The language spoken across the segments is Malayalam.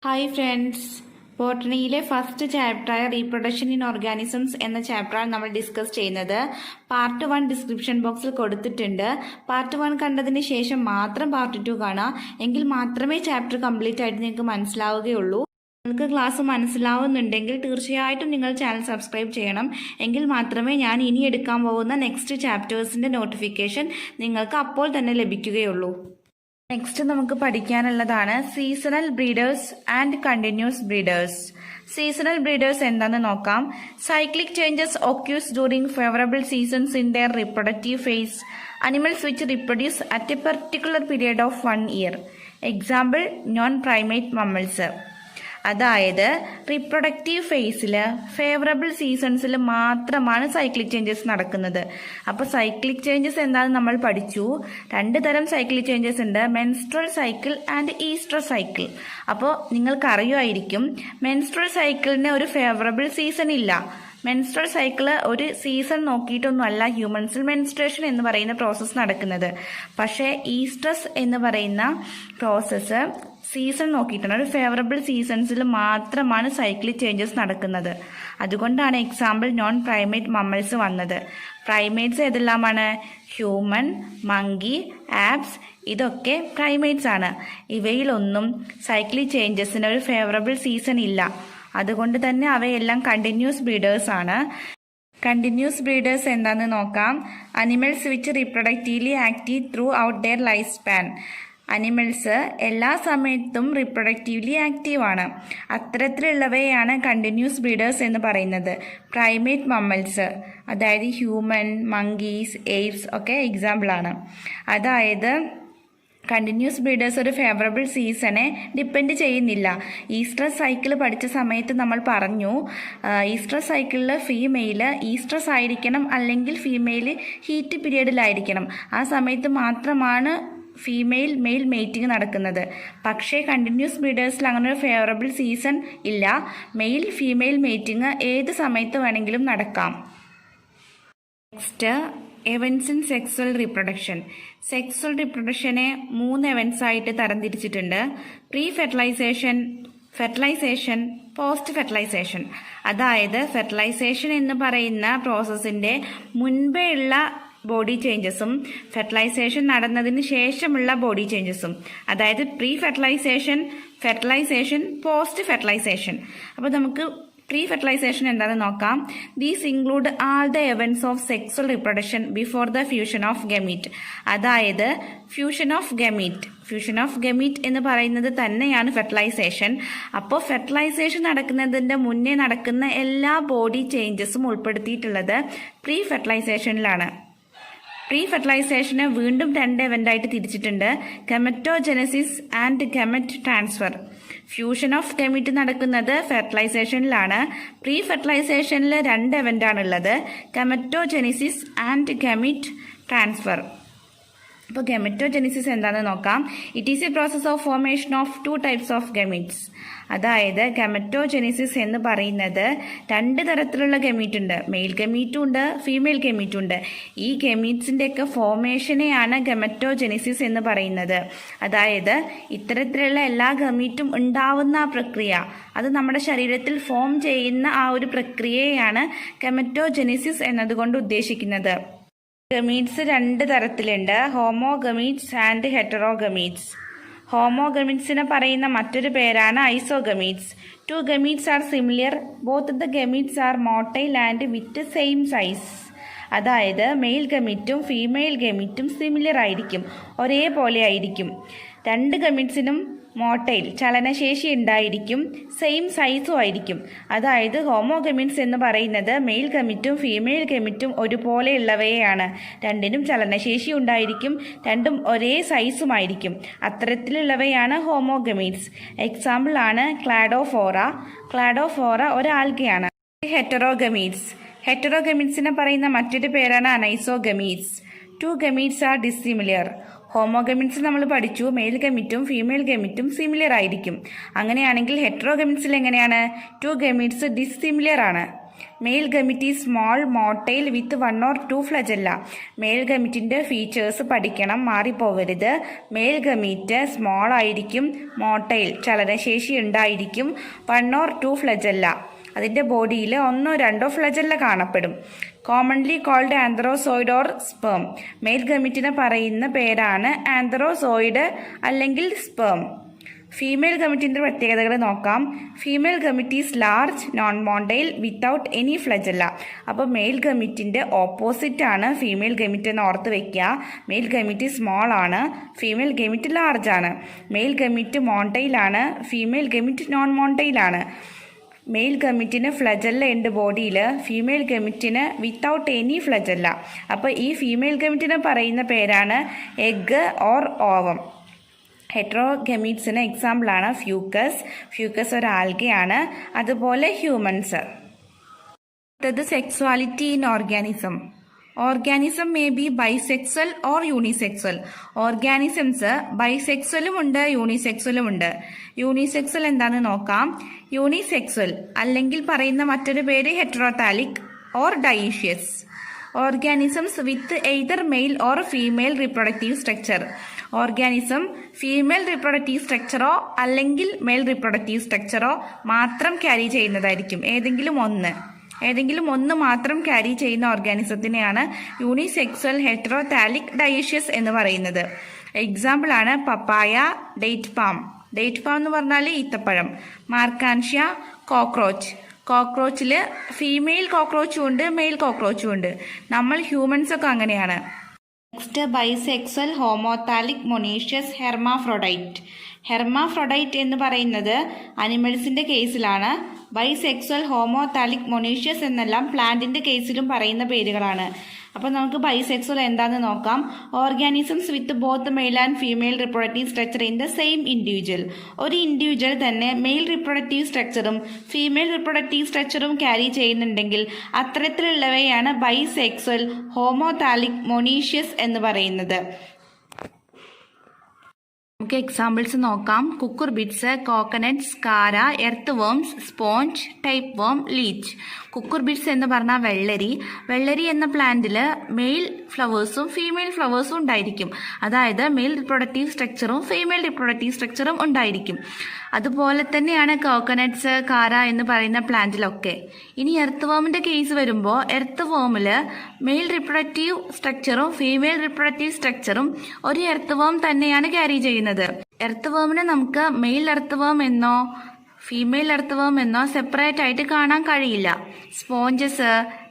ഹായ് ഫ്രണ്ട്സ്, ബോട്ടണിയിലെ ഫസ്റ്റ് ചാപ്റ്ററായ റീപ്രൊഡക്ഷൻ ഇൻ ഓർഗാനിസംസ് എന്ന ചാപ്റ്ററാണ് നമ്മൾ ഡിസ്കസ് ചെയ്യുന്നത്. പാർട്ട് 1 ഡിസ്ക്രിപ്ഷൻ ബോക്സിൽ കൊടുത്തിട്ടുണ്ട്. പാർട്ട് 1 കണ്ടതിന് ശേഷം മാത്രം പാർട്ട് 2 കാണാം. എങ്കിൽ മാത്രമേ ചാപ്റ്റർ കംപ്ലീറ്റ് ആയിട്ട് നിങ്ങൾക്ക് മനസ്സിലാവുകയുള്ളൂ. നിങ്ങൾക്ക് ക്ലാസ് മനസ്സിലാവുന്നുണ്ടെങ്കിൽ തീർച്ചയായിട്ടും നിങ്ങൾ ചാനൽ സബ്സ്ക്രൈബ് ചെയ്യണം. എങ്കിൽ മാത്രമേ ഞാൻ ഇനി എടുക്കാൻ പോകുന്ന നെക്സ്റ്റ് ചാപ്റ്റേഴ്സിൻ്റെ നോട്ടിഫിക്കേഷൻ നിങ്ങൾക്ക് അപ്പോൾ തന്നെ ലഭിക്കുകയുള്ളൂ. നെക്സ്റ്റ് നമുക്ക് പഠിക്കാനുള്ളതാണ് seasonal breeders and continuous breeders. Seasonal breeders എന്താണെന്ന് നോക്കാം. Cyclic changes occurs during favorable seasons in their reproductive phase. Animals which reproduce at a particular period of 1 year. Example, non-primate mammals. അതായത് റീപ്രൊഡക്റ്റീവ് ഫേസിൽ ഫേവറബിൾ സീസൺസിൽ മാത്രമാണ് സൈക്ലിക് ചേഞ്ചസ് നടക്കുന്നത്. അപ്പോൾ സൈക്ലിക് ചേഞ്ചസ് എന്താണെന്ന് നമ്മൾ പഠിച്ചു. 2 തരം സൈക്ലിക് ചേഞ്ചസ് ഉണ്ട്, മെൻസ്ട്രൽ സൈക്കിൾ ആൻഡ് ഈസ്ട്രൽ സൈക്കിൾ. അപ്പോൾ നിങ്ങൾക്ക് അറിയുമായിരിക്കും മെൻസ്ട്രൽ സൈക്കിളിന് ഒരു ഫേവറബിൾ സീസൺ ഇല്ല. മെൻസ്ട്രൽ സൈക്കിള് ഒരു സീസൺ നോക്കിയിട്ടൊന്നുമല്ല ഹ്യൂമൻസിൽ മെൻസ്ട്രേഷൻ എന്ന് പറയുന്ന പ്രോസസ്സ് നടക്കുന്നത്. പക്ഷേ ഈസ്ട്രസ് എന്ന് പറയുന്ന പ്രോസസ്സ് സീസൺ നോക്കിയിട്ടാണ്, ഒരു ഫേവറബിൾ സീസൺസിൽ മാത്രമാണ് സൈക്ലിക് ചേഞ്ചസ് നടക്കുന്നത്. അതുകൊണ്ടാണ് എക്സാമ്പിൾ നോൺ പ്രൈമേറ്റ് മമ്മൽസ് വന്നത്. പ്രൈമേറ്റ്സ് ഏതെല്ലാമാണ്? ഹ്യൂമൻ, മങ്കി, ആപ്സ്, ഇതൊക്കെ പ്രൈമേറ്റ്സ് ആണ്. ഇവയിലൊന്നും സൈക്ലിക് ചേഞ്ചസിന് ഒരു ഫേവറബിൾ സീസൺ ഇല്ല. അതുകൊണ്ട് തന്നെ അവയെല്ലാം കണ്ടിന്യൂസ് ബ്രീഡേഴ്സ് ആണ്. കണ്ടിന്യൂസ് ബ്രീഡേഴ്സ് എന്താണെന്ന് നോക്കാം. Animals which reproductively active through their life span. Animals എല്ലാ സമയത്തും റീപ്രൊഡക്റ്റീവ്ലി ആക്റ്റീവാണ്. അത്തരത്തിലുള്ളവയാണ് കണ്ടിന്യൂസ് ബ്രീഡേഴ്സ് എന്ന് പറയുന്നത്. പ്രൈമേറ്റ് മമ്മൽസ്, അതായത് ഹ്യൂമൻ, മങ്കീസ്, എയ്പ്സ് ഒക്കെ എക്സാമ്പിളാണ്. അതായത് കണ്ടിന്യൂസ് ബ്രീഡേഴ്സ് ഒരു ഫേവറബിൾ സീസണെ ഡിപ്പെൻഡ് ചെയ്യുന്നില്ല. ഈസ്റ്റർ സൈക്കിൾ പഠിച്ച സമയത്ത് നമ്മൾ പറഞ്ഞു, ഈസ്റ്റർ സൈക്കിളിൽ ഫീമെയിൽ ഈസ്ട്രസ് ആയിരിക്കണം, അല്ലെങ്കിൽ ഫീമെയിൽ ഹീറ്റ് പീരിയഡിലായിരിക്കണം. ആ സമയത്ത് മാത്രമാണ് ഫീമെയിൽ മെയിൽ മേറ്റിംഗ് നടക്കുന്നത്. പക്ഷേ കണ്ടിന്യൂസ് ബ്രീഡേഴ്സിൽ അങ്ങനെ ഒരു ഫേവറബിൾ സീസൺ ഇല്ല. മെയിൽ ഫീമെയിൽ മേറ്റിംഗ് ഏത് സമയത്ത് വേണമെങ്കിലും നടക്കാം. Next, events in sexual reproduction. Sexual റീപ്രൊഡക്ഷനെ 3 എവൻസ് ആയിട്ട് തരംതിരിച്ചിട്ടുണ്ട്. Pre fertilisation, fertilisation, post fertilisation. അതായത് ഫെർട്ടിലൈസേഷൻ എന്ന് പറയുന്ന പ്രോസസ്സിൻ്റെ മുൻപേ ഉള്ള ബോഡി ചേഞ്ചസും ഫെർട്ടിലൈസേഷൻ നടന്നതിന് ശേഷമുള്ള ബോഡി ചേഞ്ചസും. അതായത് pre fertilisation, fertilisation, post fertilisation. അപ്പോൾ നമുക്ക് പ്രീ ഫെർട്ടിലൈസേഷൻ എന്താണെന്ന് നോക്കാം. These include all the events of sexual reproduction before the fusion of gamete. അതായത് ഫ്യൂഷൻ ഓഫ് ഗമീറ്റ് എന്ന് പറയുന്നത് തന്നെയാണ് ഫെർട്ടിലൈസേഷൻ. അപ്പോൾ ഫെർട്ടിലൈസേഷൻ നടക്കുന്നതിൻ്റെ മുന്നേ നടക്കുന്ന എല്ലാ ബോഡി ചേഞ്ചസും ഉൾപ്പെടുത്തിയിട്ടുള്ളത് പ്രീ ഫെർട്ടിലൈസേഷനിലാണ്. പ്രീ ഫെർട്ടിലൈസേഷന് വീണ്ടും 2 എവൻ്റായിട്ട് തിരിച്ചിട്ടുണ്ട്, gametogenesis and gamete transfer. Fusion of gamete നടക്കുന്നത് ഫെർട്ടിലൈസേഷനിലാണ്. പ്രീ ഫെർട്ടിലൈസേഷനിൽ 2 എവൻ്റാണുള്ളത്, ഗമറ്റോജെനിസിസ് ആൻഡ് ഗമീറ്റ് ട്രാൻസ്ഫർ. അപ്പോൾ ഗമറ്റോജെനിസിസ് എന്താണെന്ന് നോക്കാം. It is a process of formation of 2 types of gametes. അതായത് ഗമറ്റോജെനിസിസ് എന്ന് പറയുന്നത് 2 തരത്തിലുള്ള ഗമീറ്റ് ഉണ്ട്. മെയിൽ ഗമീറ്റും ഉണ്ട്, ഫീമെയിൽ ഗമീറ്റും ഉണ്ട്. ഈ ഗമീറ്റ്സിൻ്റെയൊക്കെ ഫോർമേഷനെയാണ് ഗമറ്റോജെനിസിസ് എന്ന് പറയുന്നത്. അതായത് ഇത്തരത്തിലുള്ള എല്ലാ ഗമീറ്റും ഉണ്ടാവുന്ന ആ പ്രക്രിയ, അത് നമ്മുടെ ശരീരത്തിൽ ഫോം ചെയ്യുന്ന ആ ഒരു പ്രക്രിയയാണ് ഗമറ്റോജെനിസിസ് എന്നതുകൊണ്ട് ഉദ്ദേശിക്കുന്നത്. ഗമീറ്റ്സ് 2 തരത്തിലുണ്ട്, ഹോമോഗമീറ്റ്സ് ആൻഡ് ഹെറ്ററോഗമീറ്റ്സ്. ഹോമോഗമീറ്റ്സിനെ പറയുന്ന മറ്റൊരു പേരാണ് ഐസോഗമീറ്റ്സ്. 2 gametes are similar, both the gametes R motile and with same size. അതായത് മെയിൽ ഗമീറ്റും ഫീമെയിൽ ഗമീറ്റും സിമിലർ ആയിരിക്കും, ഒരേപോലെ ആയിരിക്കും. 2 ഗമീറ്റ്സിനും മോട്ടൈൽ, ചലനശേഷി ഉണ്ടായിരിക്കും, സെയിം സൈസും ആയിരിക്കും. അതായത് ഹോമോഗമീറ്റ്സ് എന്ന് പറയുന്നത് മെയിൽ ഗമീറ്റും ഫീമെയിൽ ഗമീറ്റും ഒരുപോലെ ഉള്ളവയാണ്. 2നും ചലനശേഷി ഉണ്ടായിരിക്കും, 2ഉം ഒരേ സൈസുമായിരിക്കും. അത്തരത്തിലുള്ളവയാണ് ഹോമോഗമീറ്റ്സ്. എക്സാമ്പിൾ ആണ് ക്ലാഡോഫോറ ഒരു ആൽഗയാണ്. ഹെറ്ററോഗമീറ്റ്സിനെ പറയുന്ന മറ്റൊരു പേരാണ് അനൈസോഗമീറ്റ്സ്. 2 ഗമീറ്റ്സ് ആർ ഡിസ്സിമിലർ. ഹോമോഗമീറ്റ്സ് നമ്മൾ പഠിച്ചു, മെയിൽ ഗമീറ്റും ഫീമെയിൽ ഗമീറ്റും സിമിലർ ആയിരിക്കും. അങ്ങനെയാണെങ്കിൽ ഹെറ്ററോഗമീറ്റ്സിൽ എങ്ങനെയാണ്? 2 ഗമീറ്റ്സ് ഡിസ്സിമിലർ ആണ്. Male gamete is small motile with 1 or 2 flagella. Male ഗമിറ്റിൻ്റെ ഫീച്ചേഴ്സ് പഠിക്കണം, മാറിപ്പോവരുത്. മെയിൽ ഗമീറ്റ് സ്മോൾ ആയിരിക്കും, മോട്ടൈൽ ചലനശേഷി ഉണ്ടായിരിക്കും, 1 or 2 ഫ്ലജല്ല. അതിൻ്റെ ബോഡിയിൽ 1 or 2 ഫ്ലജല്ല കാണപ്പെടും. Commonly called antherozoid or sperm. Male ഗമിറ്റിനെ പറയുന്ന പേരാണ് ആന്ത്രോസോയിഡ് അല്ലെങ്കിൽ സ്പേം. ഫീമെയിൽ ഗമിറ്റിൻ്റെ പ്രത്യേകതകൾ നോക്കാം. Female gamete is large, non motile, without any flagella. അപ്പോൾ മെയിൽ ഗമിറ്റിൻ്റെ ഓപ്പോസിറ്റ് ആണ് ഫീമെയിൽ ഗമിറ്റ് എന്ന് ഓർത്ത് വെക്കുക. മെയിൽ ഗമിറ്റ് സ്മോൾ ആണ്, ഫീമെയിൽ ഗമിറ്റ് ലാർജ് ആണ്. മെയിൽ ഗമിറ്റ് മോണ്ടൈലാണ്, ഫീമെയിൽ ഗമിറ്റ് നോൺ മോണ്ടൈലാണ്. മെയിൽ ഗമിറ്റിന് ഫ്ലജല്ല ഉണ്ട് ബോഡിയിൽ, ഫീമെയിൽ ഗമിറ്റിന് വിത്തൗട്ട് എനി ഫ്ലജല്ല. അപ്പോൾ ഈ ഫീമെയിൽ ഗമിറ്റിനെ പറയുന്ന പേരാണ് എഗ് ഓർ ഓവം. ഹെറ്ററോഗമീറ്റ്സിന് എക്സാമ്പിളാണ് ഫ്യൂക്കസ്. ഫ്യൂക്കസ് ഒരു ആൽഗയാണ്. അതുപോലെ ഹ്യൂമൻസ്. അടുത്തത് sexuality in organism. Organism may be bisexual or unisexual. Organisms ബൈസെക്സ്വലും ഉണ്ട്, യൂണിസെക്സ്വലും ഉണ്ട്. യൂണിസെക്സ്വൽ എന്താണെന്ന് നോക്കാം. യൂണിസെക്സ്വൽ അല്ലെങ്കിൽ പറയുന്ന മറ്റൊരു പേര് heterothallic or dioecious. Organisms with either male or female reproductive structure. Organism female reproductive സ്ട്രക്ചറോ അല്ലെങ്കിൽ മെയിൽ റീപ്രൊഡക്റ്റീവ് സ്ട്രക്ചറോ മാത്രം ക്യാരി ചെയ്യുന്നതായിരിക്കും. ഏതെങ്കിലും ഒന്ന് മാത്രം ക്യാരി ചെയ്യുന്ന ഓർഗാനിസത്തിനെയാണ് യൂണിസെക്സ്വൽ ഹെറ്ററോതാലിക് ഡയേഷ്യസ് എന്ന് പറയുന്നത്. എക്സാമ്പിളാണ് പപ്പായ, ഡേറ്റ് പാം. ഡേറ്റ് പാം എന്ന് പറഞ്ഞാൽ ഈത്തപ്പഴം. മാർക്കാൻഷ്യ, കോക്രോച്ച്. കോക്രോച്ചിൽ ഫീമെയിൽ കോക്രോച്ചും ഉണ്ട്, മെയിൽ കോക്രോച്ചും ഉണ്ട്. നമ്മൾ ഹ്യൂമൻസ് ഒക്കെ അങ്ങനെയാണ്. Next bisexual homothallic monoecious hermaphrodite. Hermaphrodite എന്ന് പറയുന്നത് അനിമൽസിൻ്റെ കേസിലാണ്. ബൈസെക്സ്വൽ ഹോമോതാലിക് മൊണീഷ്യസ് എന്നെല്ലാം പ്ലാന്റിൻ്റെ കേസിലും പറയുന്ന പേരുകളാണ്. അപ്പോൾ നമുക്ക് ബൈസെക്സ്വൽ എന്താണെന്ന് നോക്കാം. Organisms with both male and female reproductive structure in the same individual. ഒരു ഇൻഡിവിജ്വൽ തന്നെ മെയിൽ റിപ്രൊഡക്റ്റീവ് സ്ട്രക്ചറും ഫീമെയിൽ റിപ്രൊഡക്റ്റീവ് സ്ട്രക്ചറും ക്യാരി ചെയ്യുന്നുണ്ടെങ്കിൽ അത്തരത്തിലുള്ളവയാണ് ബൈസെക്സ്വൽ ഹോമോതാലിക് മൊണീഷ്യസ് എന്ന് പറയുന്നത്. നമുക്ക് എക്സാമ്പിൾസ് നോക്കാം. കുക്കുർബിറ്റ്സ്, കോക്കനട്ട്സ്, കാര, എർത്ത് വേംസ്, സ്പോഞ്ച്, ടൈപ്പ് വേം, ലീച്ച്. കുക്കുർബിറ്റ്സ് എന്ന് പറഞ്ഞാൽ വെള്ളരി എന്ന പ്ലാന്റിൽ മെയിൽ ഫ്ലവേഴ്സും ഫീമെയിൽ ഫ്ലവേഴ്സും ഉണ്ടായിരിക്കും. അതായത് മെയിൽ റിപ്രൊഡക്റ്റീവ് സ്ട്രക്ചറും ഫീമെയിൽ റിപ്രൊഡക്റ്റീവ് സ്ട്രക്ചറും ഉണ്ടായിരിക്കും. അതുപോലെ തന്നെയാണ് കോക്കനട്ട്സ്, കാര എന്ന് പറയുന്ന പ്ലാന്റിലൊക്കെ. ഇനി എർത്ത് വേമിൻ്റെ കേസ് വരുമ്പോൾ എർത്ത് വേമിൽ മെയിൽ റിപ്രൊഡക്റ്റീവ് സ്ട്രക്ചറും ഫീമെയിൽ റിപ്രൊഡക്റ്റീവ് സ്ട്രക്ചറും ഒരു എർത്ത് വേം തന്നെയാണ് ക്യാരി ചെയ്യുന്നത്. എർത്ത് വേമിനെ നമുക്ക് മെയിൽ എർത്ത് വേം എന്നോ ഫീമെയിൽ എർത്ത് വേം എന്നോ സെപ്പറേറ്റ് ആയിട്ട് കാണാൻ കഴിയില്ല. സ്പോഞ്ചസ്,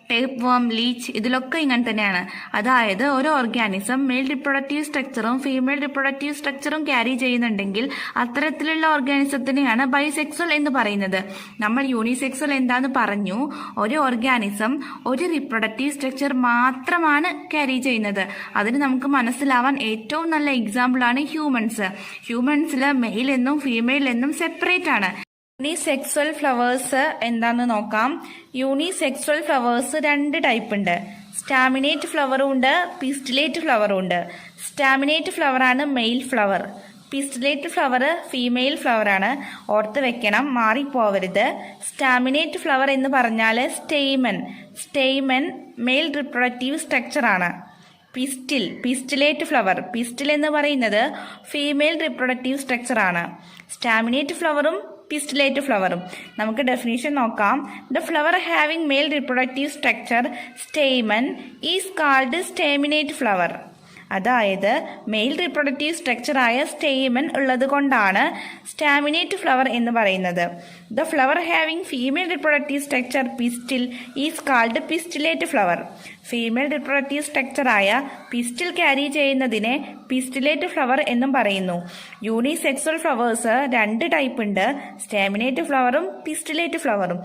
ടേപ്പ് വേം, ലീച്ച് ഇതിലൊക്കെ ഇങ്ങനെ തന്നെയാണ്. അതായത് ഒരു ഓർഗാനിസം മെയിൽ റിപ്രൊഡക്റ്റീവ് സ്ട്രക്ചറും ഫീമെയിൽ റിപ്രൊഡക്റ്റീവ് സ്ട്രക്ചറും ക്യാരി ചെയ്യുന്നുണ്ടെങ്കിൽ അത്തരത്തിലുള്ള ഓർഗാനിസത്തിനെയാണ് ബൈസെക്സ്വൽ എന്ന് പറയുന്നത്. നമ്മൾ യൂണിസെക്സ്വൽ എന്താന്ന് പറഞ്ഞു. ഒരു ഓർഗാനിസം ഒരു റിപ്രൊഡക്റ്റീവ് സ്ട്രക്ചർ മാത്രമാണ് ക്യാരി ചെയ്യുന്നത്. അതിന് നമുക്ക് മനസ്സിലാവാൻ ഏറ്റവും നല്ല എക്സാമ്പിളാണ് ഹ്യൂമൻസ്. ഹ്യൂമൻസിൽ മെയിൽ എന്നും ഫീമെയിൽ എന്നും സെപ്പറേറ്റ് ആണ്. യൂണിസെക്സ്വൽ ഫ്ലവേഴ്സ് എന്താന്ന് നോക്കാം. യൂണിസെക്സ്വൽ ഫ്ലവേഴ്സ് 2 ടൈപ്പ് ഉണ്ട്. സ്റ്റാമിനേറ്റ് ഫ്ലവറും ഉണ്ട്, പിസ്റ്റിലേറ്റ് ഫ്ലവറും ഉണ്ട്. സ്റ്റാമിനേറ്റ് ഫ്ലവറാണ് male flower, pistillate flower female ഫ്ലവറാണ്. ഓർത്ത് വെക്കണം, മാറിപ്പോവരുത്. സ്റ്റാമിനേറ്റ് ഫ്ലവർ എന്ന് പറഞ്ഞാൽ സ്റ്റെയ്മൻ മെയിൽ റിപ്രൊഡക്റ്റീവ് സ്ട്രക്ചറാണ്. പിസ്റ്റിലേറ്റ് ഫ്ലവർ, പിസ്റ്റിൽ എന്ന് പറയുന്നത് ഫീമെയിൽ റിപ്രൊഡക്റ്റീവ് സ്ട്രക്ചറാണ്. സ്റ്റാമിനേറ്റ് ഫ്ലവറും പിസ്റ്റിലേറ്റ് ഫ്ലവറും. നമുക്ക് ഡെഫിനിഷൻ നോക്കാം. The flower having male reproductive structure stamen is called സ്റ്റേമിനേറ്റ് flower. അതായത് മെയിൽ റിപ്രൊഡക്റ്റീവ് സ്ട്രക്ചറായ സ്റ്റെയ്മൻ ഉള്ളത് കൊണ്ടാണ് സ്റ്റാമിനേറ്റ് ഫ്ലവർ എന്ന് പറയുന്നത്. The flower having female reproductive structure pistil is called pistillate flower. Female reproductive സ്ട്രക്ചറായ പിസ്റ്റിൽ ക്യാരി ചെയ്യുന്നതിനെ പിസ്റ്റിലേറ്റ് ഫ്ലവർ എന്നും പറയുന്നു. യൂണിസെക്സ്വൽ ഫ്ലവേഴ്സ് 2 ടൈപ്പ് ഉണ്ട്. സ്റ്റാമിനേറ്റ് ഫ്ലവറും പിസ്റ്റിലേറ്റ് ഫ്ലവറും.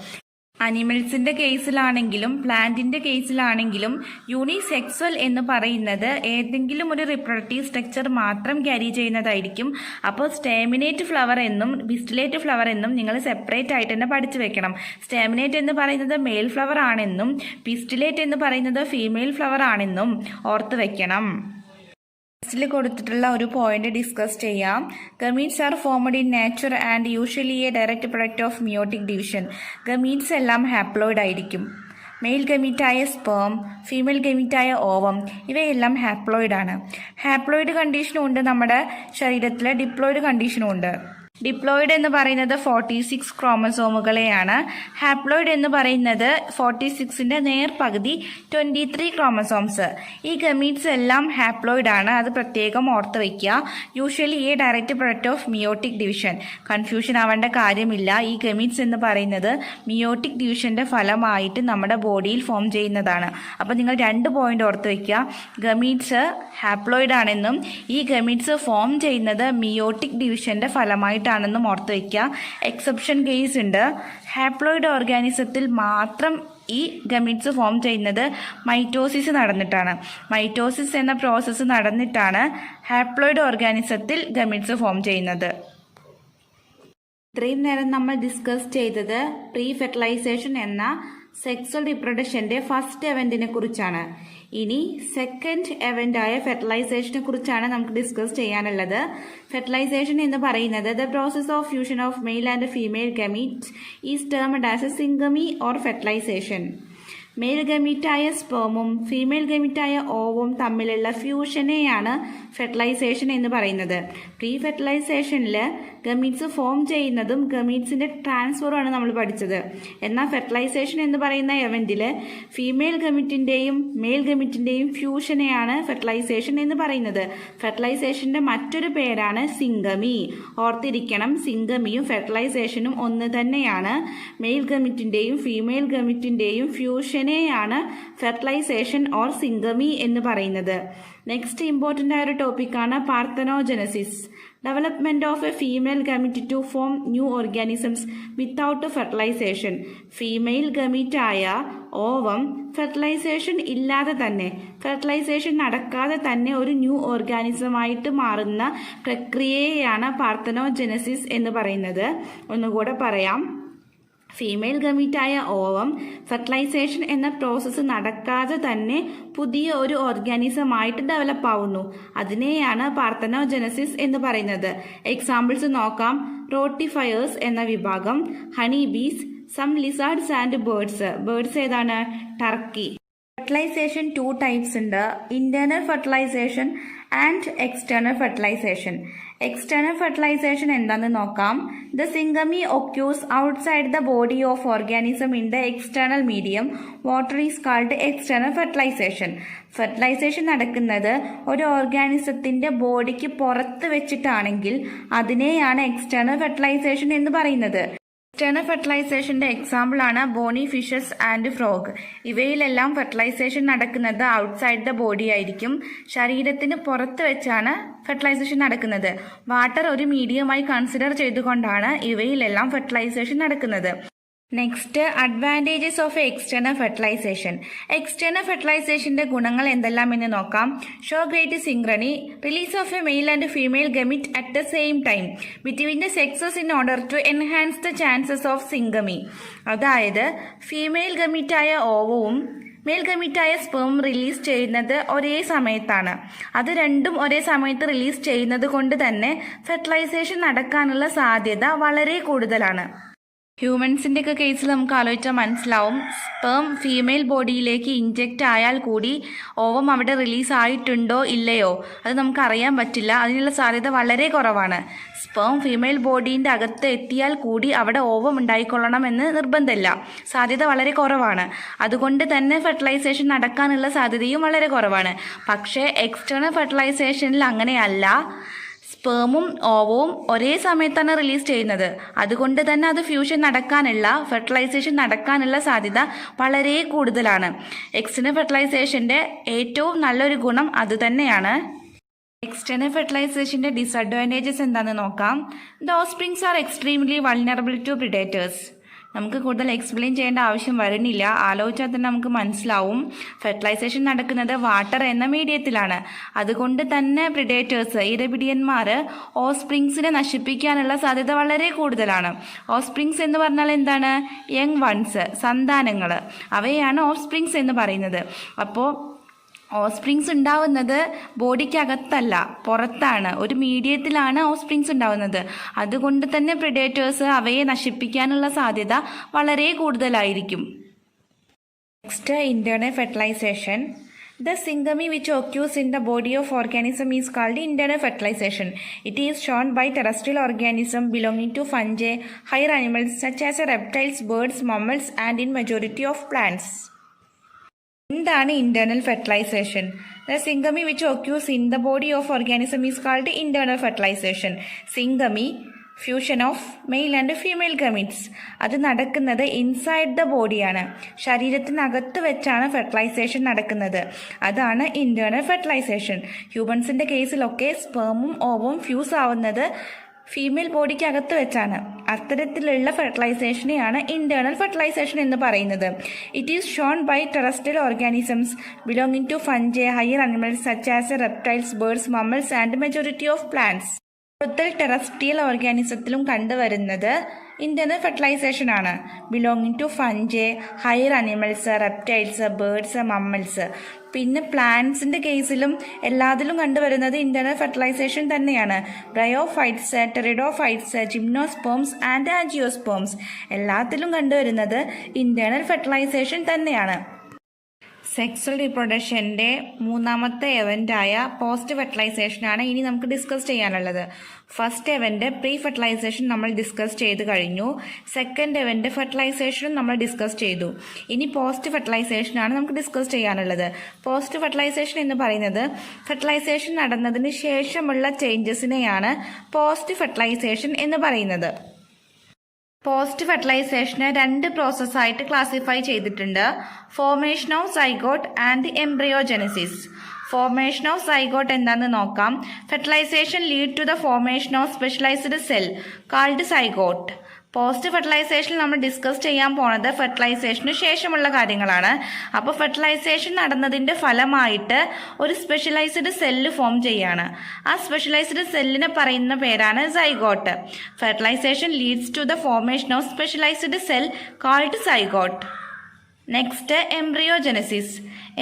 അനിമൽസിൻ്റെ കേസിലാണെങ്കിലും പ്ലാന്റിൻ്റെ കേസിലാണെങ്കിലും യൂണിസെക്സ്വൽ എന്ന് പറയുന്നത് ഏതെങ്കിലും ഒരു റിപ്രൊഡക്റ്റീവ് സ്ട്രക്ചർ മാത്രം ക്യാരി ചെയ്യുന്നതായിരിക്കും. അപ്പോൾ സ്റ്റേമിനേറ്റ് ഫ്ലവർ എന്നും പിസ്റ്റിലേറ്റ് ഫ്ലവർ എന്നും നിങ്ങൾ സെപ്പറേറ്റ് ആയിട്ട് തന്നെ പഠിച്ചു വെക്കണം. സ്റ്റേമിനേറ്റ് എന്ന് പറയുന്നത് മെയിൽ ഫ്ലവർ ആണെന്നും പിസ്റ്റിലേറ്റ് എന്ന് പറയുന്നത് ഫീമെയിൽ ഫ്ലവർ ആണെന്നും ഓർത്ത് വെക്കണം. നെക്സ്റ്റിൽ കൊടുത്തിട്ടുള്ള ഒരു പോയിന്റ് ഡിസ്കസ് ചെയ്യാം. Gametes are formed in nature and usually A direct product of meiotic division. Gametes എല്ലാം ഹാപ്ലോയിഡ് ആയിരിക്കും. മെയിൽ ഗമീറ്റായ സ്പേം, ഫീമെയിൽ ഗമീറ്റായ ഓവം ഇവയെല്ലാം ഹാപ്ലോയിഡ് ആണ്. ഹാപ്ലോയിഡ് കണ്ടീഷനും ഉണ്ട്, നമ്മുടെ ശരീരത്തിൽ ഡിപ്ലോയിഡ് കണ്ടീഷനും ഉണ്ട്. ഡിപ്ലോയിഡ് എന്ന് പറയുന്നത് 46 ക്രോമസോമുകളെയാണ്. ഹാപ്ലോയിഡ് എന്ന് പറയുന്നത് 46ന്റെ നേർപകുതി 23 ക്രോമസോംസ്. ഈ ഗമീറ്റ്സ് എല്ലാം ഹാപ്ലോയിഡ് ആണ്, അത് പ്രത്യേകം ഓർത്ത് വയ്ക്കുക. Usually A direct product of meiotic division. Confusion ആവേണ്ട കാര്യമില്ല. ഈ ഗമീറ്റ്സ് എന്ന് പറയുന്നത് മിയോട്ടിക് ഡിവിഷന്റെ ഫലമായിട്ട് നമ്മുടെ ബോഡിയിൽ ഫോം ചെയ്യുന്നതാണ്. അപ്പോൾ നിങ്ങൾ 2 പോയിന്റ് ഓർത്ത് വയ്ക്കുക. ഗമീറ്റ്സ് ഹാപ്ലോയിഡ് ആണെന്നും ഈ ഗമീറ്റ്സ് ഫോം ചെയ്യുന്നത് മിയോട്ടിക് ഡിവിഷന്റെ ഫലമായിട്ട് ണെന്നും ഓർത്ത് വയ്ക്കുക. എക്സെപ്ഷൻ കേസ് ഉണ്ട്. ഹാപ്ലോയിഡ് ഓർഗാനിസത്തിൽ മാത്രം ഈ ഗമീറ്റ്സ് ഫോം ചെയ്യുന്നത് മൈറ്റോസിസ് നടന്നിട്ടാണ്. മൈറ്റോസിസ് എന്ന പ്രോസസ്സ് നടന്നിട്ടാണ് ഹാപ്ലോയിഡ് ഓർഗാനിസത്തിൽ ഗമീറ്റ്സ് ഫോം ചെയ്യുന്നത്. ഇത്രയും നേരം നമ്മൾ ഡിസ്കസ് ചെയ്തത് പ്രീ ഫെർട്ടിലൈസേഷൻ എന്ന സെക്സ്വൽ റിപ്രൊഡക്ഷന്റെ ഫസ്റ്റ് എവന്റിനെ കുറിച്ചാണ്. ഇനി സെക്കൻഡ് എവന്റായ ഫെർട്ടിലൈസേഷനെ കുറിച്ചാണ് നമുക്ക് ഡിസ്കസ് ചെയ്യാനുള്ളത്. ഫെർട്ടിലൈസേഷൻ എന്ന് പറയുന്നത് the process of fusion of male and female gametes is termed as a syngamy or fertilisation. Male ഗമീറ്റായ സ്പേമും ഫീമെയിൽ ഗമീറ്റായ ഓവും തമ്മിലുള്ള ഫ്യൂഷനെയാണ് ഫെർട്ടിലൈസേഷൻ എന്ന് പറയുന്നത്. പ്രീ ഫെർട്ടിലൈസേഷനിൽ ഗമീറ്റ്സ് ഫോം ചെയ്യുന്നതും ഗമീറ്റ്സിന്റെ ട്രാൻസ്ഫറുമാണ് നമ്മൾ പഠിച്ചത്. എന്നാൽ ഫെർട്ടിലൈസേഷൻ എന്ന് പറയുന്ന എവന്റിൽ ഫീമെയിൽ ഗമീറ്റിന്റെയും മെയിൽ ഗമീറ്റിന്റെയും ഫ്യൂഷനെയാണ് ഫെർട്ടിലൈസേഷൻ എന്ന് പറയുന്നത്. ഫെർട്ടിലൈസേഷന്റെ മറ്റൊരു പേരാണ് സിംഗമി. ഓർത്തിരിക്കണം, സിംഗമിയും ഫെർട്ടിലൈസേഷനും ഒന്ന് തന്നെയാണ്. മെയിൽ ഗമീറ്റിന്റെയും ഫീമെയിൽ ഗമീറ്റിന്റെയും ഫ്യൂഷനെയാണ് ഫെർട്ടിലൈസേഷൻ ഓർ സിംഗമി എന്ന് പറയുന്നത്. നെക്സ്റ്റ് ഇമ്പോർട്ടന്റ് ആയ ഒരു ടോപ്പിക്കാണ് parthenogenesis. Development of a female gamete to form new organisms without fertilisation. Female ഗമീറ്റായ ഓവം ഫെർട്ടിലൈസേഷൻ ഇല്ലാതെ തന്നെ, ഫെർട്ടിലൈസേഷൻ നടക്കാതെ തന്നെ ഒരു ന്യൂ ഓർഗാനിസമായിട്ട് മാറുന്ന പ്രക്രിയയെയാണ് പാർത്തനോജനസിസ് എന്ന് പറയുന്നത്. ഒന്നുകൂടെ പറയാം. ഫീമെയിൽ ഗമീറ്റായ ഓവം ഫെർട്ടിലൈസേഷൻ എന്ന പ്രോസസ്സ് നടക്കാതെ തന്നെ പുതിയ ഒരു ഓർഗാനിസമായിട്ട് ഡെവലപ്പ് ആവുന്നു. അതിനെയാണ് പാർത്തനോജനസിസ് എന്ന് പറയുന്നത്. എക്സാമ്പിൾസ് നോക്കാം. റോട്ടിഫയേഴ്സ് എന്ന വിഭാഗം, honey bees, some lizards and birds. Birds ഏതാണ്? ടർക്കി. ഫെർട്ടിലൈസേഷൻ 2 ടൈപ്സ് ഉണ്ട്. Internal fertilisation and external fertilisation. External fertilisation എന്താണെന്ന് നോക്കാം. The syngamy occurs outside the body of organism in the external medium. Water is called external fertilisation. Fertilisation നടക്കുന്നത് ഒരു ഓർഗാനിസത്തിന്റെ ബോഡിക്ക് പുറത്ത് വെച്ചിട്ടാണെങ്കിൽ അതിനെയാണ് എക്സ്റ്റേണൽ ഫെർട്ടിലൈസേഷൻ എന്ന് പറയുന്നത്. എക്സ്റ്റേണൽ ഫെർട്ടിലൈസേഷന്റെ എക്സാമ്പിൾ ആണ് ബോണി ഫിഷസ് ആൻഡ് ഫ്രോഗ്. ഇവയിലെല്ലാം ഫെർട്ടിലൈസേഷൻ നടക്കുന്നത് ഔട്ട്സൈഡ് ദ ബോഡി ആയിരിക്കും. ശരീരത്തിന് പുറത്ത് വെച്ചാണ് ഫെർട്ടിലൈസേഷൻ നടക്കുന്നത്. വാട്ടർ ഒരു മീഡിയമായി കൺസിഡർ ചെയ്തുകൊണ്ടാണ് ഇവയിലെല്ലാം ഫെർട്ടിലൈസേഷൻ നടക്കുന്നത്. Next, advantages of external fertilisation. External ഫെർട്ടിലൈസേഷന്റെ ഗുണങ്ങൾ എന്തെല്ലാം എന്ന് നോക്കാം. Show great synchrony, release of a male and female gamete at the same time between the sexes in order to enhance the chances of syngamy. അതായത് ഫീമെയിൽ ഗമിറ്റായ ഓവവും മെയിൽ ഗമീറ്റായ സ്പേം റിലീസ് ചെയ്യുന്നത് ഒരേ സമയത്താണ്. അത് രണ്ടും ഒരേ സമയത്ത് റിലീസ് ചെയ്യുന്നത് കൊണ്ട് തന്നെ ഫെർട്ടിലൈസേഷൻ നടക്കാനുള്ള സാധ്യത വളരെ കൂടുതലാണ്. ഹ്യൂമൻസിന്റെ ഒക്കെ കേസിൽ നമുക്ക് ആലോചിച്ചാൽ മനസ്സിലാവും. സ്പേം ഫീമെയിൽ ബോഡിയിലേക്ക് ഇൻജെക്റ്റ് ആയാൽ കൂടി ഓവം അവിടെ റിലീസ് ആയിട്ടുണ്ടോ ഇല്ലയോ അത് നമുക്ക് അറിയാൻ പറ്റില്ല. അതിനുള്ള സാധ്യത വളരെ കുറവാണ്. സ്പേം ഫീമെയിൽ ബോഡീൻ്റെ അകത്ത് എത്തിയാൽ കൂടി അവിടെ ഓവം ഉണ്ടായിക്കൊള്ളണം എന്ന് നിർബന്ധമില്ല. സാധ്യത വളരെ കുറവാണ്. അതുകൊണ്ട് തന്നെ ഫെർട്ടിലൈസേഷൻ നടക്കാനുള്ള സാധ്യതയും വളരെ കുറവാണ്. പക്ഷേ എക്സ്റ്റേണൽ ഫെർട്ടിലൈസേഷനിൽ അങ്ങനെയല്ല. സ്പേമും ഓവവും ഒരേ സമയത്താണ് റിലീസ് ചെയ്യുന്നത്. അതുകൊണ്ട് തന്നെ അത് ഫ്യൂഷൻ നടക്കാനുള്ള, ഫെർട്ടിലൈസേഷൻ നടക്കാനുള്ള സാധ്യത വളരെ കൂടുതലാണ്. എക്സ്റ്റേണൽ ഫെർട്ടിലൈസേഷന്റെ ഏറ്റവും നല്ലൊരു ഗുണം അത് തന്നെയാണ്. എക്സ്റ്റേണൽ ഫെർട്ടിലൈസേഷന്റെ ഡിസഡ്വാൻറ്റേജസ് എന്താണെന്ന് നോക്കാം. The offsprings are extremely vulnerable to predators. നമുക്ക് കൂടുതൽ എക്സ്പ്ലെയിൻ ചെയ്യേണ്ട ആവശ്യം വരുന്നില്ല. ആലോചിച്ചാൽ തന്നെ നമുക്ക് മനസ്സിലാവും. ഫെർട്ടിലൈസേഷൻ നടക്കുന്നത് വാട്ടർ എന്ന മീഡിയത്തിലാണ്. അതുകൊണ്ട് തന്നെ പ്രിഡേറ്റേഴ്സ്, ഇരപിടിയന്മാർ ഓഫ്സ്പ്രിങ്സിനെ നശിപ്പിക്കാനുള്ള സാധ്യത വളരെ കൂടുതലാണ്. ഓഫ്സ്പ്രിങ്സ് എന്ന് പറഞ്ഞാൽ എന്താണ്? യങ് വൺസ്, സന്താനങ്ങൾ. അവയാണ് ഓഫ്സ്പ്രിങ്സ് എന്ന് പറയുന്നത്. അപ്പോൾ ഓസ്പ്രിങ്സ് ഉണ്ടാവുന്നത് ബോഡിക്കകത്തല്ല, പുറത്താണ്, ഒരു മീഡിയത്തിലാണ് ഓസ്പ്രിങ്സ് ഉണ്ടാവുന്നത്. അതുകൊണ്ട് തന്നെ പ്രിഡേറ്റേഴ്സ് അവയെ നശിപ്പിക്കാനുള്ള സാധ്യത വളരെ കൂടുതലായിരിക്കും. Next, internal fertilisation. The syngamy which occurs in the body of organism is called internal fertilization. It is shown by terrestrial organisms belonging to fungi, higher animals such as reptiles, birds, mammals, and in majority of plants. എന്താണ് internal fertilisation? The syngamy which occurs in the body of organism is called internal fertilization. Syngamy, fusion of male and female gametes, അത് നടക്കുന്നത് ഇൻസൈഡ് ദ ബോഡിയാണ്. ശരീരത്തിനകത്ത് വെച്ചാണ് ഫെർട്ടിലൈസേഷൻ നടക്കുന്നത്. അതാണ് ഇന്റേണൽ ഫെർട്ടിലൈസേഷൻ. ഹ്യൂമൻസിന്റെ കേസിലൊക്കെ സ്പെർമും ഓവും ഫ്യൂസ് ആവുന്നത് ഫീമെയിൽ ബോഡിക്കകത്ത് വെച്ചാണ്. അത്തരത്തിലുള്ള ഫെർട്ടിലൈസേഷനെയാണ് ഇന്റേണൽ ഫെർട്ടിലൈസേഷൻ എന്ന് പറയുന്നത്. It is shown by terrestrial organisms belonging to fungi, higher animals such as reptiles, birds, mammals and majority of plants. കൂടുതൽ ടെറസ്ട്രിയൽ ഓർഗാനിസത്തിലും കണ്ടുവരുന്നത് ഇന്റേണൽ ഫെർട്ടിലൈസേഷൻ ആണ്. Belonging to fungi, higher animals, reptiles, birds, mammals. പിന്നെ പ്ലാന്റ്സിന്റെ കേസിലും എല്ലാത്തിലും കണ്ടുവരുന്നത് ഇന്റേണൽ ഫെർട്ടിലൈസേഷൻ തന്നെയാണ്. Bryophytes, pteridophytes, gymnosperms and angiosperms, എല്ലാത്തിലും കണ്ടുവരുന്നത് ഇന്റേണൽ ഫെർട്ടിലൈസേഷൻ തന്നെയാണ്. സെക്സ്വൽ റീപ്രൊഡക്ഷൻ്റെ മൂന്നാമത്തെ എവൻ്റായ പോസ്റ്റ് ഫെർട്ടിലൈസേഷനാണ് ഇനി നമുക്ക് ഡിസ്കസ് ചെയ്യാനുള്ളത്. ഫസ്റ്റ് എവൻ്റ് പ്രീ ഫെർട്ടിലൈസേഷൻ നമ്മൾ ഡിസ്കസ് ചെയ്ത് കഴിഞ്ഞു. സെക്കൻഡ് എവൻ്റ് ഫെർട്ടിലൈസേഷനും നമ്മൾ ഡിസ്കസ് ചെയ്തു. ഇനി പോസ്റ്റ് ഫെർട്ടിലൈസേഷനാണ് നമുക്ക് ഡിസ്കസ് ചെയ്യാനുള്ളത്. പോസ്റ്റ് ഫെർട്ടിലൈസേഷൻ എന്ന് പറയുന്നത് ഫെർട്ടിലൈസേഷൻ നടന്നതിന് ശേഷമുള്ള ചേഞ്ചസിനെയാണ് പോസ്റ്റ് ഫെർട്ടിലൈസേഷൻ എന്ന് പറയുന്നത്. പോസ്റ്റ് ഫെർട്ടിലൈസേഷന് രണ്ട് പ്രോസസ്സായിട്ട് ക്ലാസിഫൈ ചെയ്തിട്ടുണ്ട്: formation of zygote and embryogenesis. Formation of zygote എന്താണെന്ന് നോക്കാം. Fertilisation lead to the formation of specialised cell called zygote. Post fertilisation നമ്മൾ ഡിസ്കസ് ചെയ്യാൻ പോണത് ഫെർട്ടിലൈസേഷന് ശേഷമുള്ള കാര്യങ്ങളാണ്. അപ്പോൾ ഫെർട്ടിലൈസേഷൻ നടന്നതിൻ്റെ ഫലമായിട്ട് ഒരു സ്പെഷ്യലൈസ്ഡ് സെല്ല് ഫോം ചെയ്യാണ്. ആ സ്പെഷ്യലൈസ്ഡ് സെല്ലിനെ പറയുന്ന പേരാണ് zygote. Fertilisation leads to the formation of specialised cell called zygote. Next, embryogenesis.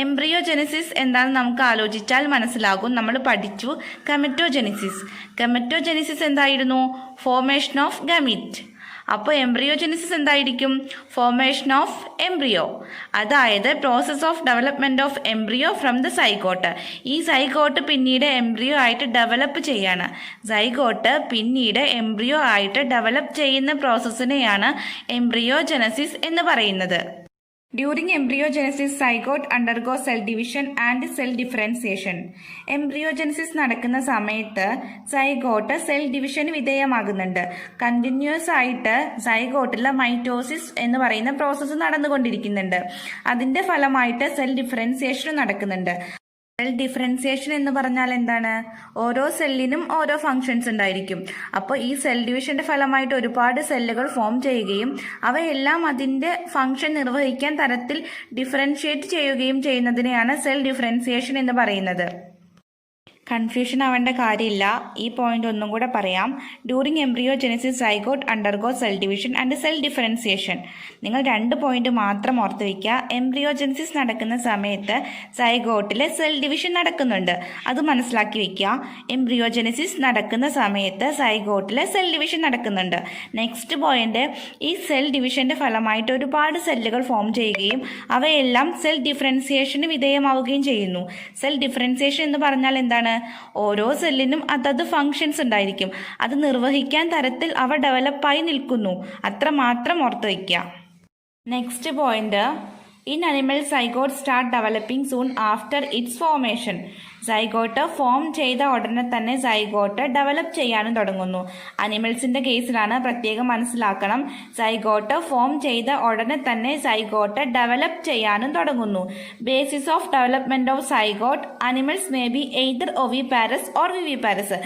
Embryogenesis എന്താണെന്ന് നമുക്ക് ആലോചിച്ചാൽ മനസ്സിലാകും. നമ്മൾ പഠിച്ചു ഗമെറ്റോജെനസിസ്. ഗമെറ്റോജെനസിസ് എന്തായിരുന്നു? Formation of gamete. അപ്പോൾ എംബ്രിയോജെനസിസ് എന്തായിരിക്കും? ഫോർമേഷൻ ഓഫ് എംബ്രിയോ, അതായത് process of development of embryo from the zygote. ഈ സൈഗോട്ട് പിന്നീട് എംബ്രിയോ ആയിട്ട് ഡെവലപ്പ് ചെയ്യാണ്. സൈഗോട്ട് പിന്നീട് എംബ്രിയോ ആയിട്ട് ഡെവലപ്പ് ചെയ്യുന്ന പ്രോസസ്സിനെയാണ് എംബ്രിയോജെനസിസ് എന്ന് പറയുന്നത്. During embryogenesis zygote undergo cell division and cell differentiation. എംബ്രിയോജെനസിസ് നടക്കുന്ന സമയത്ത് സൈഗോട്ട് സെൽ ഡിവിഷന് വിധേയമാകുന്നുണ്ട്. കണ്ടിന്യൂസ് ആയിട്ട് സൈഗോട്ടിലെ മൈറ്റോസിസ് എന്ന് പറയുന്ന പ്രോസസ്സ് നടന്നുകൊണ്ടിരിക്കുന്നുണ്ട്. അതിന്റെ ഫലമായിട്ട് സെൽ ഡിഫറൻസിയേഷനും നടക്കുന്നുണ്ട്. സെൽ ഡിഫറൻസിയേഷൻ എന്ന് പറഞ്ഞാൽ എന്താണ്? ഓരോ സെല്ലിനും ഓരോ ഫങ്ഷൻസ് ഉണ്ടായിരിക്കും. അപ്പോൾ ഈ സെൽ ഡിവിഷന്റെ ഫലമായിട്ട് ഒരുപാട് സെല്ലുകൾ ഫോം ചെയ്യുകയും അവയെല്ലാം അതിന്റെ ഫങ്ഷൻ നിർവഹിക്കാൻ തരത്തിൽ ഡിഫറൻഷിയേറ്റ് ചെയ്യുകയും ചെയ്യുന്നതിനെയാണ് സെൽ ഡിഫറൻസിയേഷൻ എന്ന് പറയുന്നത്. കൺഫ്യൂഷൻ ആവേണ്ട കാര്യമില്ല. ഈ പോയിന്റ് ഒന്നും കൂടെ പറയാം. During embryogenesis zygote undergo cell division and cell differentiation. നിങ്ങൾ 2 പോയിന്റ് മാത്രം ഓർത്ത് വയ്ക്കുക. എംബ്രിയോജെനസിസ് നടക്കുന്ന സമയത്ത് സൈഗോട്ടിലെ സെൽ ഡിവിഷൻ നടക്കുന്നുണ്ട്, അത് മനസ്സിലാക്കി വയ്ക്കുക. എംബ്രിയോജെനസിസ് നടക്കുന്ന സമയത്ത് സൈഗോട്ടിലെ സെൽ ഡിവിഷൻ നടക്കുന്നുണ്ട്. നെക്സ്റ്റ് പോയിന്റ്, ഈ സെൽ ഡിവിഷന്റെ ഫലമായിട്ട് ഒരുപാട് സെല്ലുകൾ ഫോം ചെയ്യുകയും അവയെല്ലാം സെൽ ഡിഫറൻസിയേഷന് വിധേയമാവുകയും ചെയ്യുന്നു. സെൽ ഡിഫറൻസിയേഷൻ എന്ന് പറഞ്ഞാൽ എന്താണ്? ഓരോ സെല്ലിനും അതത് ഫങ്ഷൻസ് ഉണ്ടായിരിക്കും. അത് നിർവഹിക്കാൻ തരത്തിൽ അവ ഡെവലപ്പായി നിൽക്കുന്നു. അത്ര മാത്രം ഓർത്ത് വയ്ക്കുക. Next point, in animal zygote start developing soon after it's formation. Zygote form ചെയ്ത ഉടനെ തന്നെ സൈഗോട്ട് ഡെവലപ്പ് ചെയ്യാനും തുടങ്ങുന്നു. അനിമൽസിന്റെ കേസിലാണ്, പ്രത്യേകം മനസ്സിലാക്കണം. സൈഗോട്ട് ഫോം ചെയ്ത ഉടനെ തന്നെ സൈഗോട്ട് ഡെവലപ്പ് ചെയ്യാനും തുടങ്ങുന്നു. Basis of development of zygote animals may be either oviparous or viviparous.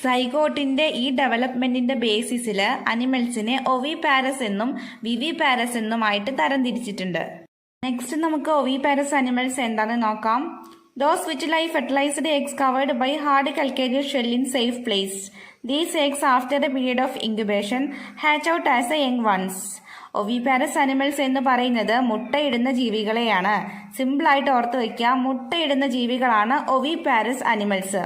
സൈഗോട്ടിന്റെ ഈ ഡെവലപ്മെന്റിന്റെ ബേസിസിൽ അനിമൽസിനെ ഒവിപാരസ് എന്നും വിവിപാരസ് എന്നുമായിട്ട് തരംതിരിച്ചിട്ടുണ്ട്. നെക്സ്റ്റ് നമുക്ക് ഒവിപാരസ് അനിമൽസ് എന്താണെന്ന് നോക്കാം. Those which lie fertilized eggs covered by hard calcareous shell in safe place. These eggs after a period of incubation hatch out as a young ones. Oviparous animals എന്ന് പറയുന്നത് മുട്ടയിടുന്ന ജീവികളെയാണ്. സിമ്പിളായിട്ട് ഓർത്ത് വയ്ക്കുക, മുട്ടയിടുന്ന ജീവികളാണ് ഒവിപാരസ് അനിമൽസ്.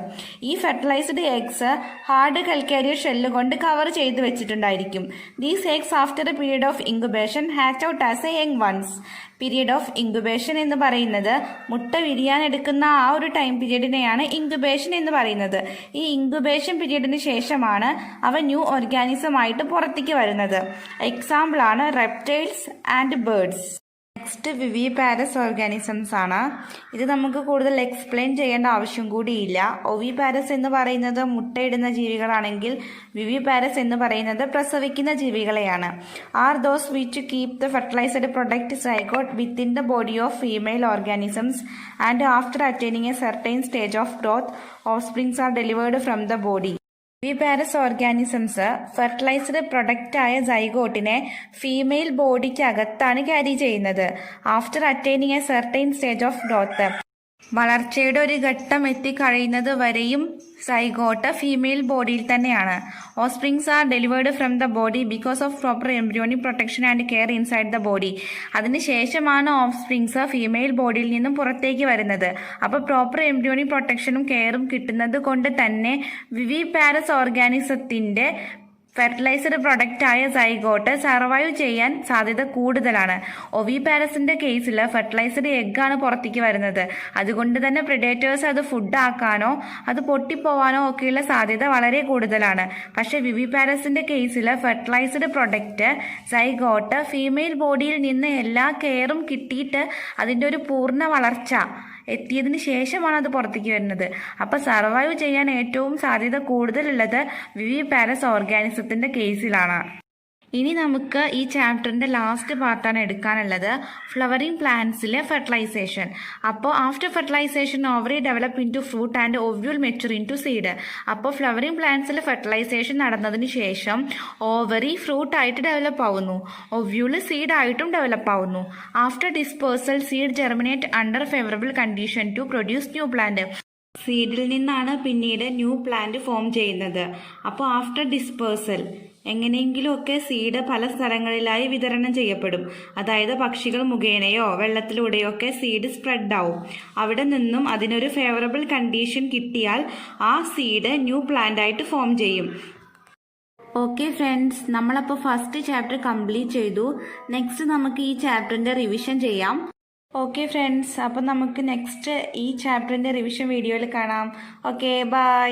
ഈ fertilised eggs hard calcareous shell കൊണ്ട് കവർ ചെയ്ത് വെച്ചിട്ടുണ്ടായിരിക്കും. These eggs after a period of incubation hatch out as a young ones. Period of incubation എന്ന് പറയുന്നത് മുട്ട വിരിയാൻ എടുക്കുന്ന ആ ഒരു ടൈം പീരീഡിനെയാണ് ഇൻക്യുബേഷൻ എന്ന് പറയുന്നത്. ഈ ഇൻക്യുബേഷൻ പീരീഡിന് ശേഷമാണ് അവ ന്യൂ ഓർഗാനിസം ആയിട്ട് പുറത്തേക്ക് വരുന്നത്. എക്സാമ്പിൾ ആണ് reptiles and birds. Next viviparous organisms ആണ്. ഇത് നമുക്ക് കൂടുതൽ എക്സ്പ്ലെയിൻ ചെയ്യേണ്ട ആവശ്യം കൂടിയില്ല. ഒവിപാരസ് എന്ന് പറയുന്നത് മുട്ടയിടുന്ന ജീവികളാണെങ്കിൽ വിവിപാരസ് എന്ന് പറയുന്നത് പ്രസവിക്കുന്ന ജീവികളെയാണ്. Are those which keep the fertilised product zygote within the body of female organisms and after attaining a certain stage of growth offsprings are delivered from the body. Viviparous organisms fertilised പ്രൊഡക്റ്റായ സൈഗോട്ടിനെ ഫീമെയിൽ ബോഡിക്ക് അകത്താണ് ക്യാരി ചെയ്യുന്നത്. After attaining a certain stage of growth, വളർച്ചയുടെ ഒരു ഘട്ടം എത്തിക്കഴിയുന്നത് വരെയും സൈഗോട്ട് ഫീമെയിൽ ബോഡിയിൽ തന്നെയാണ്. Offsprings are delivered from the body because of proper embryonic protection and care inside the body. അതിനുശേഷമാണ് ഓഫ്സ്പ്രിങ്സ് ഫീമെയിൽ ബോഡിയിൽ നിന്നും പുറത്തേക്ക് വരുന്നത്. അപ്പോൾ പ്രോപ്പർ എംബ്രിയോണിക് പ്രൊട്ടക്ഷനും കെയറും കിട്ടുന്നത് കൊണ്ട് തന്നെ വിവിപാരസ് ഓർഗാനിസത്തിന്റെ ഫെർട്ടിലൈസ്ഡ് പ്രൊഡക്റ്റായ സൈഗോട്ട് സർവൈവ് ചെയ്യാൻ സാധ്യത കൂടുതലാണ്. ഒവിപാരസിന്റെ കേസിൽ ഫെർട്ടിലൈസ്ഡ് എഗ്ഗാണ് പുറത്തേക്ക് വരുന്നത്. അതുകൊണ്ട് തന്നെ പ്രിഡേറ്റേഴ്സ് അത് ഫുഡ് ആക്കാനോ അത് പൊട്ടിപ്പോവാനോ ഒക്കെയുള്ള സാധ്യത വളരെ കൂടുതലാണ്. പക്ഷേ വിവിപാരസിന്റെ കേസിൽ ഫെർട്ടിലൈസ്ഡ് പ്രൊഡക്റ്റ് സൈഗോട്ട് ഫീമെയിൽ ബോഡിയിൽ നിന്ന് എല്ലാ കെയറും കിട്ടിയിട്ട് അതിൻ്റെ ഒരു പൂർണ്ണ വളർച്ച എത്തിയതിന് ശേഷമാണ് അത് പുറത്തേക്ക് വരുന്നത്. അപ്പോൾ സർവൈവ് ചെയ്യാൻ ഏറ്റവും സാധ്യത കൂടുതലുള്ളത് വിവിപാരസ് ഓർഗാനിസത്തിന്റെ കേസിലാണ്. ഇനി നമുക്ക് ഈ ചാപ്റ്ററിന്റെ ലാസ്റ്റ് പാർട്ടാണ് എടുക്കാനുള്ളത്, ഫ്ലവറിംഗ് പ്ലാന്റ്സിലെ ഫെർട്ടിലൈസേഷൻ. അപ്പോൾ after fertilisation ovary develop into fruit and ovule mature into seed. അപ്പോൾ ഫ്ലവറിംഗ് പ്ലാന്റ്സിലെ ഫെർട്ടിലൈസേഷൻ നടന്നതിന് ശേഷം ഓവറി ഫ്രൂട്ട് ആയിട്ട് ഡെവലപ്പ് ആവുന്നു, ഒവ്യൂള് സീഡ് ആയിട്ടും ഡെവലപ്പ് ആവുന്നു. After dispersal seed germinate under favourable condition to produce new plant. സീഡിൽ നിന്നാണ് പിന്നീട് ന്യൂ പ്ലാന്റ് ഫോം ചെയ്യുന്നത്. അപ്പോൾ ആഫ്റ്റർ ഡിസ്പേഴ്സൽ എങ്ങനെയെങ്കിലുമൊക്കെ സീഡ് പല സ്ഥലങ്ങളിലായി വിതരണം ചെയ്യപ്പെടും. അതായത് പക്ഷികൾ മുഖേനയോ വെള്ളത്തിലൂടെയോ ഒക്കെ സീഡ് സ്പ്രെഡ് ആവും. അവിടെ നിന്നും അതിനൊരു ഫേവറബിൾ കണ്ടീഷൻ കിട്ടിയാൽ ആ സീഡ് ന്യൂ പ്ലാന്റ് ആയിട്ട് ഫോം ചെയ്യും. ഓക്കെ ഫ്രണ്ട്സ്, നമ്മളപ്പോൾ ഫസ്റ്റ് ചാപ്റ്റർ കംപ്ലീറ്റ് ചെയ്തു. നെക്സ്റ്റ് നമുക്ക് ഈ ചാപ്റ്ററിൻ്റെ റിവിഷൻ ചെയ്യാം. ഓക്കെ ഫ്രണ്ട്സ്, അപ്പം നമുക്ക് നെക്സ്റ്റ് ഈ ചാപ്റ്ററിൻ്റെ റിവിഷൻ വീഡിയോയിൽ കാണാം. Okay, by.